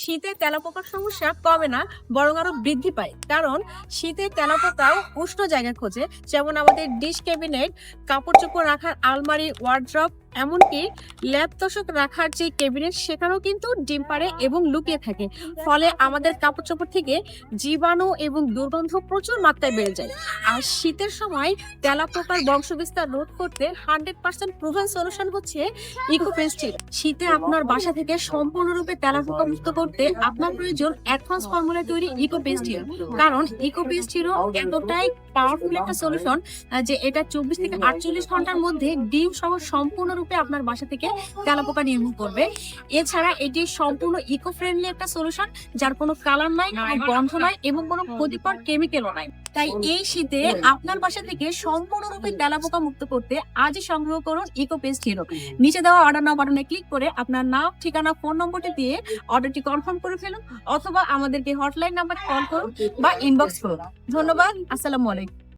শীতে তেলাপোকার সমস্যা কমে না, বরং আরো বৃদ্ধি পায়। কারণ শীতে তেলাপোকাও উষ্ণ জায়গা খোঁজে, যেমন আমাদের ডিশ ক্যাবিনেট, কাপড় চোপড় রাখার আলমারি, ওয়ার্ড্রপ, এমনকি ল্যাপ তোশক রাখার যে ক্যাবিনেট, সেখানেও কিন্তু ডিম পাড়ে এবং লুকিয়ে থাকে। ফলে আমাদের কাপড় চোপড় থেকে জীবাণু এবং দুর্গন্ধ প্রচুর মাত্রায় বেড়ে যায়। আর শীতের সময় তেলাপোকার বংশবিস্তার রোধ করতে 100% প্রধান সলিউশন হচ্ছে ইকোপেস্টিল। শীতে আপনার বাসা থেকে সম্পূর্ণরূপে তেলাপোকা মুক্ত করতে আপনার প্রয়োজন অ্যাডভান্স ফর্মুলা তৈরি ইকোপেস্টিল। কারণ ইকোপেস্টিলও এতটাই পাওয়ারফুল একটা সলিউশন যে এটা 24 থেকে 48 ঘন্টার মধ্যে ডিম সহ সম্পূর্ণরূপে আপনার বাসা থেকে তেলাপোকা নির্মূল করবে। এছাড়া এটি সম্পূর্ণ ইকো ফ্রেন্ডলি একটা সলিউশন, যার কোনো কালার নাই, কোনো গন্ধ নাই এবং কোনো ক্ষতিকর কেমিক্যালও নাই। তাই এই শীতে আপনার বাসা থেকে সম্পূর্ণরূপে তেলাপোকা মুক্ত করতে আজই সংগ্রহ করুন ইকোপেস্ট হিরো। নিচে দেওয়া অর্ডার নাও বাটনে ক্লিক করে আপনার নাম, ঠিকানা, ফোন নম্বরটি দিয়ে অর্ডারটি কনফার্ম করে ফেলুন, অথবা আমাদেরকে হটলাইন নাম্বারে কল করুন বা ইনবক্স করুন। ধন্যবাদ। আসসালামু আলাইকুম।